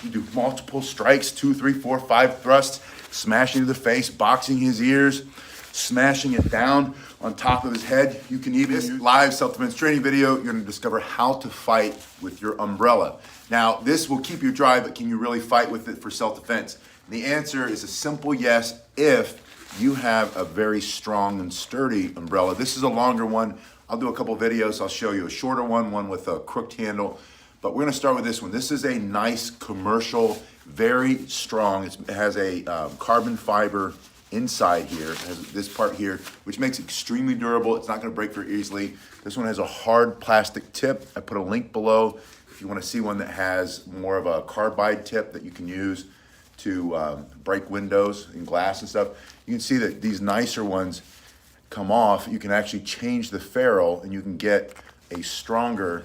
You do multiple strikes, 2, 3, 4, 5 thrusts, smashing to the face, boxing his ears, smashing it down on top of his head. You can even use live self-defense training video. You're gonna discover how to fight with your umbrella. Now, this will keep you dry, but can you really fight with it for self-defense? The answer is a simple yes if you have a very strong and sturdy umbrella. This is a longer one. I'll do a couple videos. I'll show you a shorter one with a crooked handle. But we're gonna start with this one. This is a nice commercial, very strong. It has a carbon fiber inside here. It has this part here, which makes it extremely durable. It's not gonna break very easily. This one has a hard plastic tip. I put a link below if you wanna see one that has more of a carbide tip that you can use to break windows and glass and stuff. You can see that these nicer ones come off. You can actually change the ferrule and you can get a stronger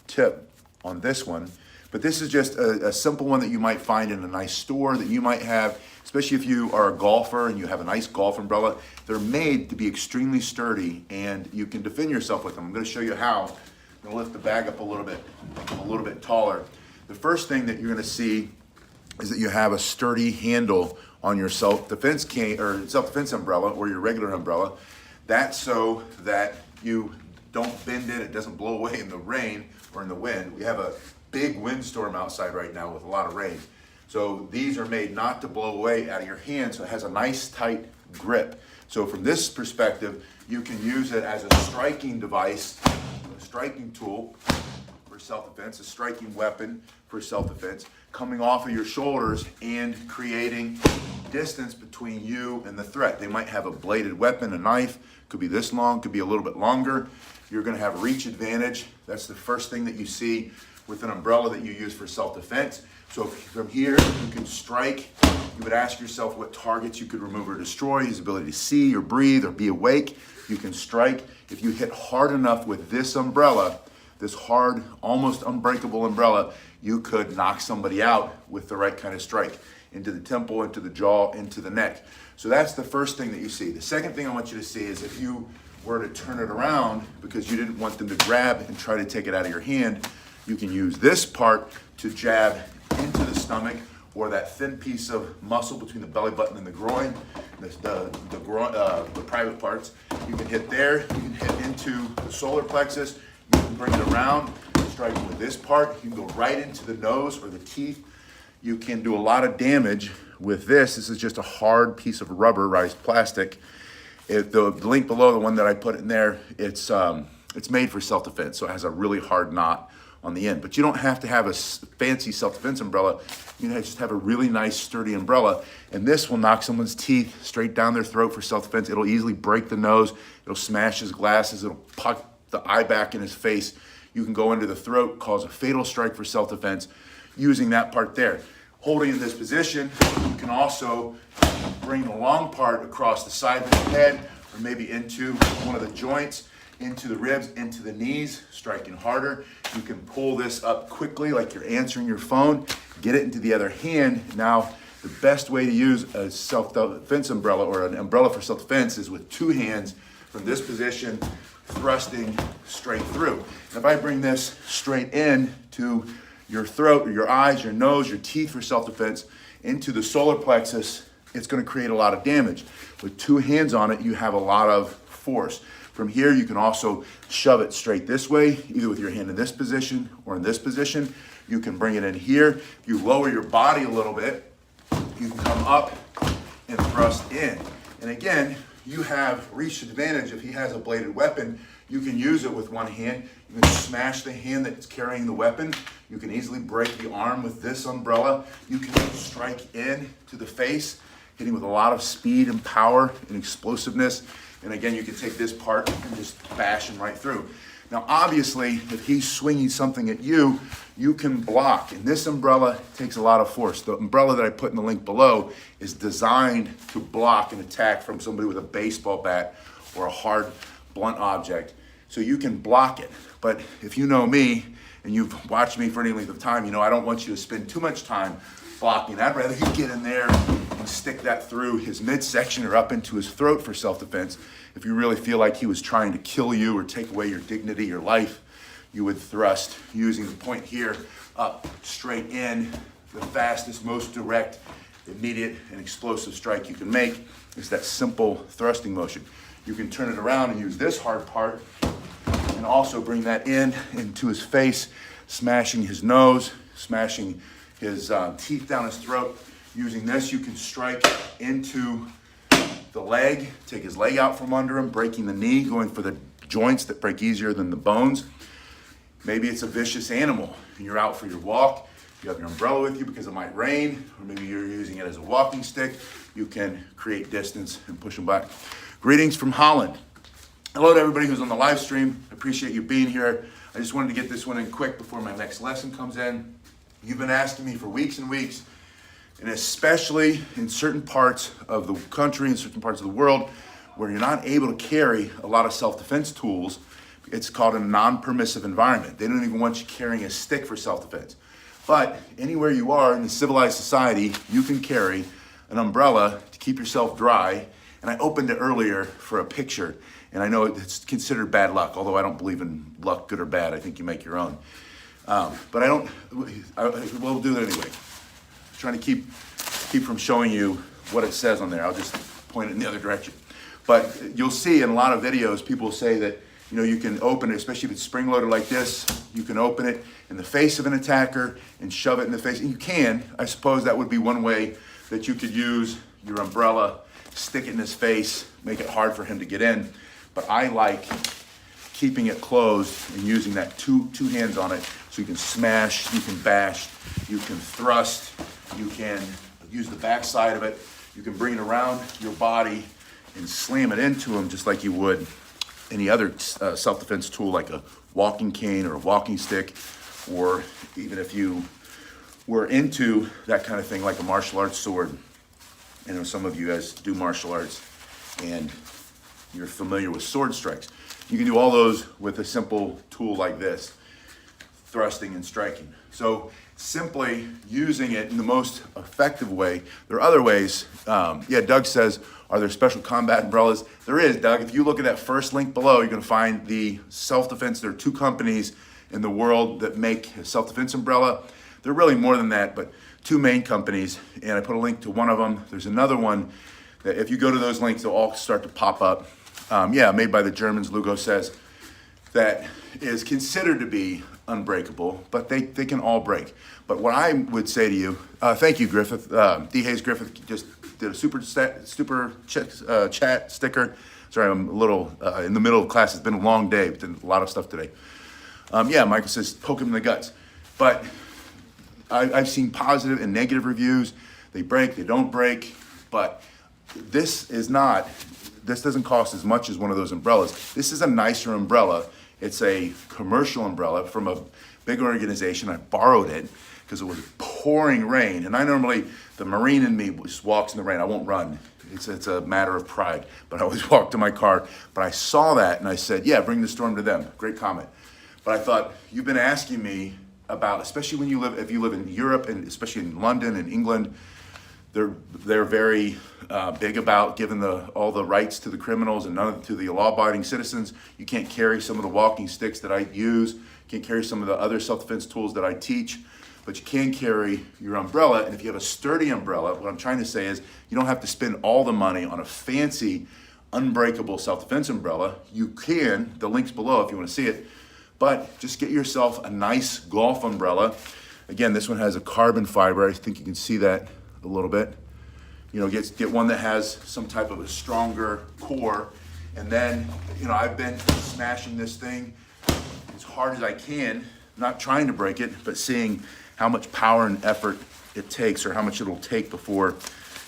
tip on this one. But this is just a simple one that you might find in a nice store that you might have, especially if you are a golfer and you have a nice golf umbrella. They're made to be extremely sturdy and you can defend yourself with them. I'm gonna show you how. I'm gonna lift the bag up a little bit taller. The first thing that you're gonna see is that you have a sturdy handle on your self-defense umbrella or your regular umbrella. That's so that you don't bend it doesn't blow away in the rain or in the wind. We have a big windstorm outside right now with a lot of rain. So these are made not to blow away out of your hand, so it has a nice tight grip. So from this perspective, you can use it as a striking device, a striking tool for self-defense, a striking weapon for self-defense, coming off of your shoulders and creating distance between you and the threat. They might have a bladed weapon, a knife, could be this long, could be a little bit longer. You're gonna have reach advantage. That's the first thing that you see with an umbrella that you use for self-defense. So from here, you can strike. You would ask yourself what targets you could remove or destroy, his ability to see or breathe or be awake. You can strike. If you hit hard enough with this umbrella, this hard, almost unbreakable umbrella, you could knock somebody out with the right kind of strike into the temple, into the jaw, into the neck. So that's the first thing that you see. The second thing I want you to see is if you were to turn it around because you didn't want them to grab and try to take it out of your hand, you can use this part to jab into the stomach or that thin piece of muscle between the belly button and the groin, the private parts. You can hit there, you can hit into the solar plexus, you can bring it around, strike with this part, you can go right into the nose or the teeth. You can do a lot of damage with this. This is just a hard piece of rubberized plastic. The link below, the one that I put in there, it's made for self-defense, so it has a really hard knot on the end. But you don't have to have a fancy self-defense umbrella. You know, just have a really nice, sturdy umbrella, and this will knock someone's teeth straight down their throat for self-defense. It'll easily break the nose. It'll smash his glasses. It'll puck the eye back in his face. You can go into the throat, cause a fatal strike for self-defense using that part there. Holding in this position, you can also bring the long part across the side of the head or maybe into one of the joints, into the ribs, into the knees, striking harder. You can pull this up quickly like you're answering your phone, get it into the other hand. Now, the best way to use a self-defense umbrella or an umbrella for self-defense is with two hands from this position, thrusting straight through. And if I bring this straight in to your throat, or your eyes, your nose, your teeth for self-defense, into the solar plexus, it's gonna create a lot of damage. With two hands on it, you have a lot of force. From here, you can also shove it straight this way, either with your hand in this position or in this position. You can bring it in here. If you lower your body a little bit, you can come up and thrust in. And again, you have reach advantage. If he has a bladed weapon, you can use it with one hand. You can smash the hand that's carrying the weapon. You can easily break the arm with this umbrella. You can strike in to the face, hitting with a lot of speed and power and explosiveness. And again, you can take this part and just bash him right through. Now, obviously, if he's swinging something at you, you can block. And this umbrella takes a lot of force. The umbrella that I put in the link below is designed to block an attack from somebody with a baseball bat or a hard, blunt object. So you can block it. But if you know me, and you've watched me for any length of time, you know I don't want you to spend too much time blocking. I'd rather you get in there and stick that through his midsection or up into his throat for self-defense. If you really feel like he was trying to kill you or take away your dignity, your life, you would thrust using the point here up, straight in, the fastest, most direct, immediate, and explosive strike you can make is that simple thrusting motion. You can turn it around and use this hard part and also bring that into his face, smashing his nose, smashing his teeth down his throat. Using this, you can strike into the leg, take his leg out from under him, breaking the knee, going for the joints that break easier than the bones. Maybe it's a vicious animal and you're out for your walk. You have your umbrella with you because it might rain, or maybe you're using it as a walking stick. You can create distance and push them back. Greetings from Holland. Hello to everybody who's on the live stream. I appreciate you being here. I just wanted to get this one in quick before my next lesson comes in. You've been asking me for weeks and weeks, and especially in certain parts of the country and certain parts of the world where you're not able to carry a lot of self-defense tools, it's called a non-permissive environment. They don't even want you carrying a stick for self-defense. But anywhere you are in a civilized society, you can carry an umbrella to keep yourself dry. And I opened it earlier for a picture, and I know it's considered bad luck, although I don't believe in luck, good or bad. I think you make your own. But we'll do that anyway. I'm trying to keep from showing you what it says on there. I'll just point it in the other direction. But you'll see in a lot of videos, people say that, you can open it, especially if it's spring-loaded like this, you can open it in the face of an attacker and shove it in the face. And you can. I suppose that would be one way that you could use your umbrella, stick it in his face, make it hard for him to get in. But I like keeping it closed and using that two hands on it, so you can smash, you can bash, you can thrust, you can use the back side of it, you can bring it around your body and slam it into him just like you would any other self-defense tool, like a walking cane or a walking stick, or even if you were into that kind of thing, like a martial arts sword. I know some of you guys do martial arts and you're familiar with sword strikes. You can do all those with a simple tool like this, thrusting and striking. So simply using it in the most effective way. There are other ways. Doug says, are there special combat umbrellas? There is, Doug. If you look at that first link below, you're going to find the self-defense. There are 2 companies in the world that make a self-defense umbrella. There are really more than that, but 2 main companies, and I put a link to one of them. There's another one that if you go to those links, they'll all start to pop up. Made by the Germans, Lugo says, that is considered to be unbreakable, but they can all break. But what I would say to you, thank you, Griffith. D. Hayes Griffith just did a super chat sticker. Sorry, I'm a little in the middle of class. It's been a long day, but did a lot of stuff today. Michael says, poke him in the guts. But I've seen positive and negative reviews. They break, they don't break, but this doesn't cost as much as one of those umbrellas. This is a nicer umbrella. It's a commercial umbrella from a big organization. I borrowed it because it was pouring rain. And the Marine in me just walks in the rain. I won't run. It's a matter of pride. But I always walk to my car. But I saw that and I said, yeah, bring the storm to them. Great comment. But I thought, you've been asking me about, especially if you live in Europe and especially in London and England, they're very big about giving all the rights to the criminals and none to the law-abiding citizens. You can't carry some of the walking sticks that I use. You can't carry some of the other self-defense tools that I teach, but you can carry your umbrella. And if you have a sturdy umbrella, what I'm trying to say is you don't have to spend all the money on a fancy, unbreakable self-defense umbrella. You can, the link's below if you want to see it, but just get yourself a nice golf umbrella. Again, this one has a carbon fiber. I think you can see that a little bit. Get one that has some type of a stronger core. And then, I've been smashing this thing as hard as I can, not trying to break it, but seeing how much power and effort it takes, or how much it'll take before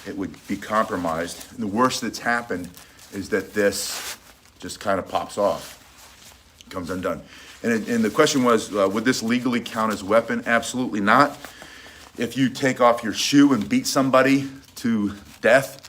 it would be compromised. And the worst that's happened is that this just kind of pops off, comes undone. And the question was, would this legally count as a weapon? Absolutely not. If you take off your shoe and beat somebody to death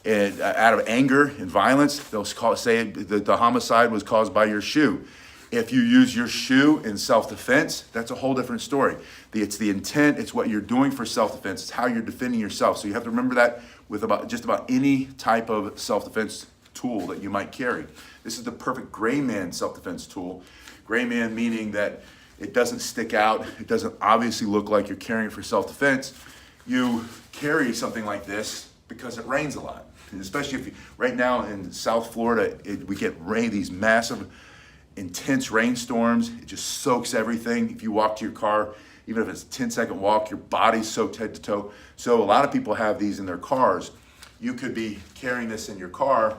and out of anger and violence, they'll say that the homicide was caused by your shoe. If you use your shoe in self-defense, that's a whole different story. It's the intent, it's what you're doing for self-defense, it's how you're defending yourself. So you have to remember that with just about any type of self-defense tool that you might carry. This is the perfect gray man self-defense tool. Gray man meaning that It doesn't stick out. It doesn't obviously look like you're carrying it for self-defense. You carry something like this because it rains a lot. And especially if you, right now in South Florida, we get rain, these massive, intense rainstorms. It just soaks everything. If you walk to your car, even if it's a 10-second walk, your body's soaked head to toe. So a lot of people have these in their cars. You could be carrying this in your car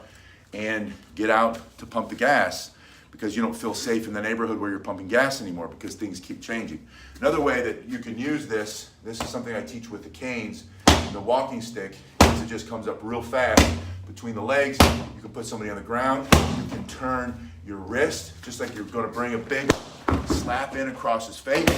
and get out to pump the gas because you don't feel safe in the neighborhood where you're pumping gas anymore because things keep changing. Another way that you can use this is something I teach with the canes, the walking stick, is it just comes up real fast between the legs. You can put somebody on the ground. You can turn your wrist, just like you're gonna bring a big slap in across his face.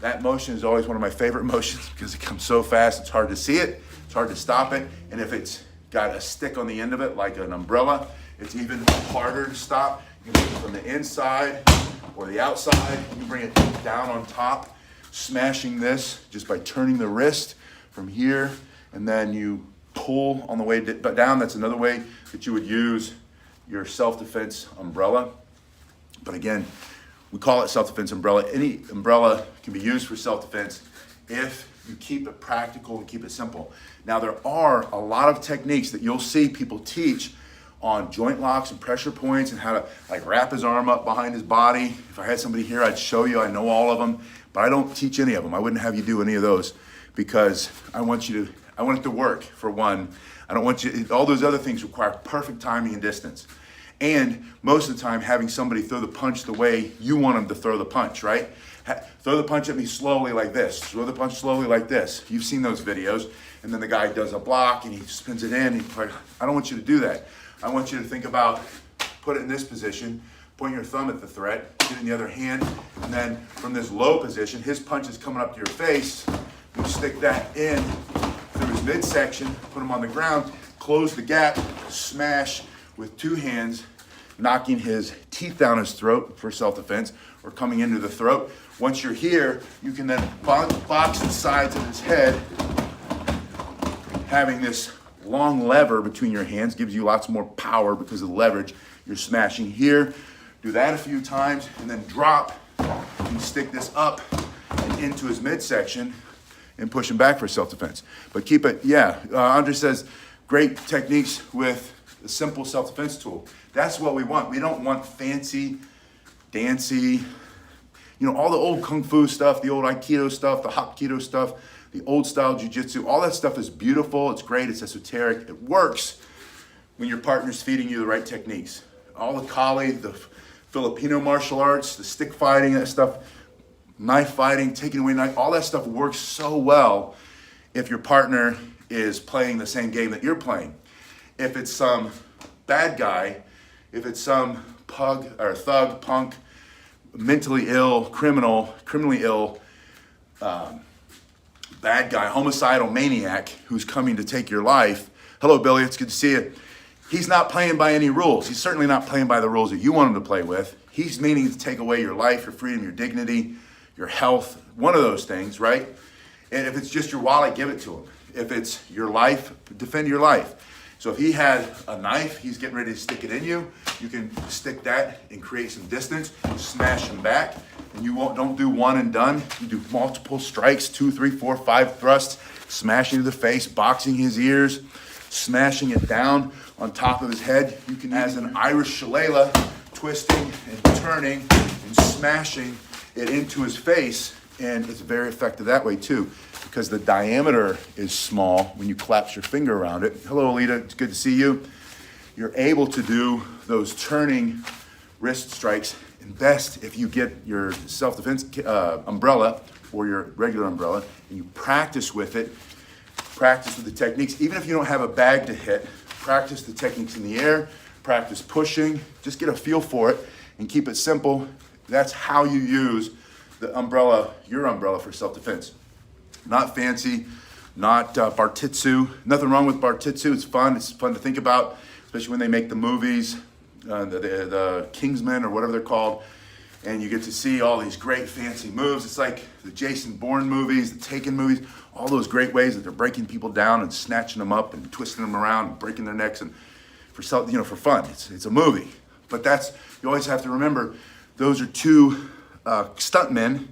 That motion is always one of my favorite motions because it comes so fast, it's hard to see it, it's hard to stop it, and if it's got a stick on the end of it, like an umbrella, it's even harder to stop. You can bring it from the inside or the outside. You can bring it down on top, smashing this just by turning the wrist from here, and then you pull on the way down. That's another way that you would use your self-defense umbrella. But again, we call it self-defense umbrella. Any umbrella can be used for self-defense if you keep it practical and keep it simple. Now, there are a lot of techniques that you'll see people teach on joint locks and pressure points and how to like wrap his arm up behind his body. If I had somebody here, I'd show you. I know all of them, but I don't teach any of them. I wouldn't have you do any of those because I want it to work, for one. I don't want you, all those other things require perfect timing and distance. And most of the time, having somebody throw the punch the way you want them to throw the punch, right? Throw the punch at me slowly like this. Throw the punch slowly like this. You've seen those videos. And then the guy does a block and he spins it in. I don't want you to do that. I want you to think about, put it in this position, point your thumb at the threat, get it in the other hand, and then from this low position, his punch is coming up to your face. You stick that in through his midsection, put him on the ground, close the gap, smash with two hands, knocking his teeth down his throat for self-defense or coming into the throat. Once you're here, you can then box the sides of his head. Having this long lever between your hands gives you lots more power because of the leverage. You're smashing here. Do that a few times and then drop and stick this up and into his midsection and push him back for self-defense. But keep it, Andre says, great techniques with a simple self-defense tool. That's what we want. We don't want fancy, dancy, all the old Kung Fu stuff, the old Aikido stuff, the Hapkido stuff, the old style Jiu-Jitsu. All that stuff is beautiful, it's great, it's esoteric. It works when your partner's feeding you the right techniques. All the Kali, the Filipino martial arts, the stick fighting, that stuff, knife fighting, taking away knife, all that stuff works so well if your partner is playing the same game that you're playing. If it's some bad guy, if it's some thug, punk, mentally ill, criminally ill, bad guy, homicidal maniac who's coming to take your life. Hello, Billy, it's good to see you. He's not playing by any rules. He's certainly not playing by the rules that you want him to play with. He's meaning to take away your life, your freedom, your dignity, your health, one of those things, right? And if it's just your wallet, give it to him. If it's your life, defend your life. So if he had a knife, he's getting ready to stick it in you, you can stick that and create some distance, smash him back, and don't do one and done. You do multiple strikes, 2, 3, 4, 5 thrusts, smashing to the face, boxing his ears, smashing it down on top of his head. You can as an Irish shillelagh, twisting and turning and smashing it into his face, and it's very effective that way too, because the diameter is small when you collapse your finger around it. Hello, Alita, it's good to see you. You're able to do those turning wrist strikes, and best if you get your self-defense umbrella or your regular umbrella and you practice with it, practice with the techniques. Even if you don't have a bag to hit, practice the techniques in the air, practice pushing, just get a feel for it and keep it simple. That's how you use the umbrella, your umbrella for self-defense. Not fancy, not Bartitsu. Nothing wrong with Bartitsu. It's fun to think about, especially when they make the movies, the Kingsmen or whatever they're called, and you get to see all these great fancy moves. It's like the Jason Bourne movies, the Taken movies, all those great ways that they're breaking people down and snatching them up and twisting them around and breaking their necks and for fun. It's a movie, but you always have to remember those are two stuntmen,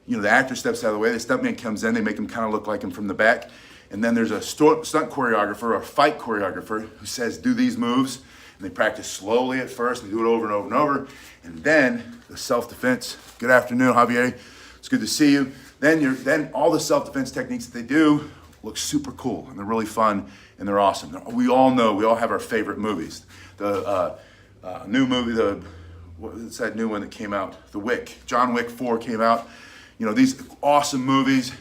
the actor steps out of the way, the stuntman comes in, they make him kind of look like him from the back. And then there's a stunt choreographer or fight choreographer who says, do these moves. And they practice slowly at first and do it over and over and over. And then the self-defense. Good afternoon, Javier. It's good to see you. Then all the self-defense techniques that they do look super cool, and they're really fun, and they're awesome. We all know, we all have our favorite movies. The new movie, what's that new one that came out? The Wick. John Wick 4 came out. These awesome movies,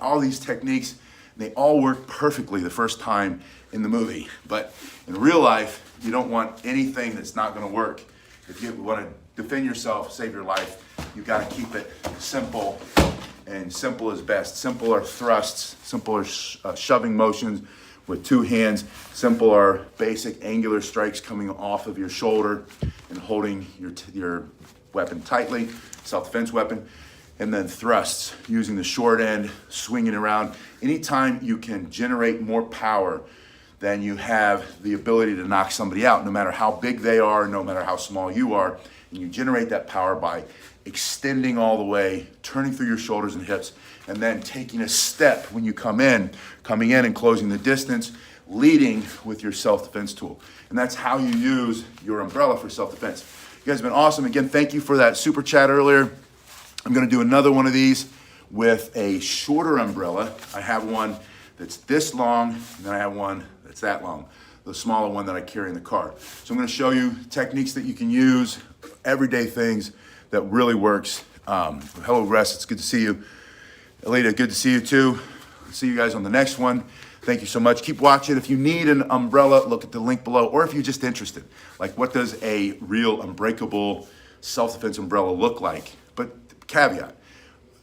all these techniques, they all work perfectly the first time in the movie. But in real life, you don't want anything that's not gonna work. If you want to defend yourself, save your life, you've got to keep it simple, and simple is best. Simple are thrusts, simple are shoving motions with two hands. Simple are basic angular strikes coming off of your shoulder and holding your weapon tightly, self-defense weapon. And then thrusts, using the short end, swinging around. Anytime you can generate more power than you have the ability to knock somebody out, no matter how big they are, no matter how small you are, and you generate that power by extending all the way, turning through your shoulders and hips, and then taking a step when you coming in and closing the distance, leading with your self-defense tool. And that's how you use your umbrella for self-defense. You guys have been awesome. Again, thank you for that super chat earlier. I'm gonna do another one of these with a shorter umbrella. I have one that's this long, and then I have one that's that long, the smaller one that I carry in the car. So I'm gonna show you techniques that you can use, everyday things that really works. Hello, Russ, it's good to see you. Alita, good to see you too. See you guys on the next one. Thank you so much. Keep watching. If you need an umbrella, look at the link below, or if you're just interested, like what does a real unbreakable self-defense umbrella look like? But caveat,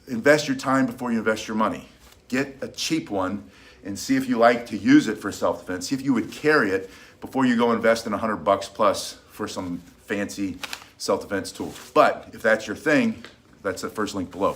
invest your time before you invest your money. Get a cheap one and see if you like to use it for self-defense. See if you would carry it before you go invest in $100 plus for some fancy self-defense tool. But if that's your thing, that's the first link below.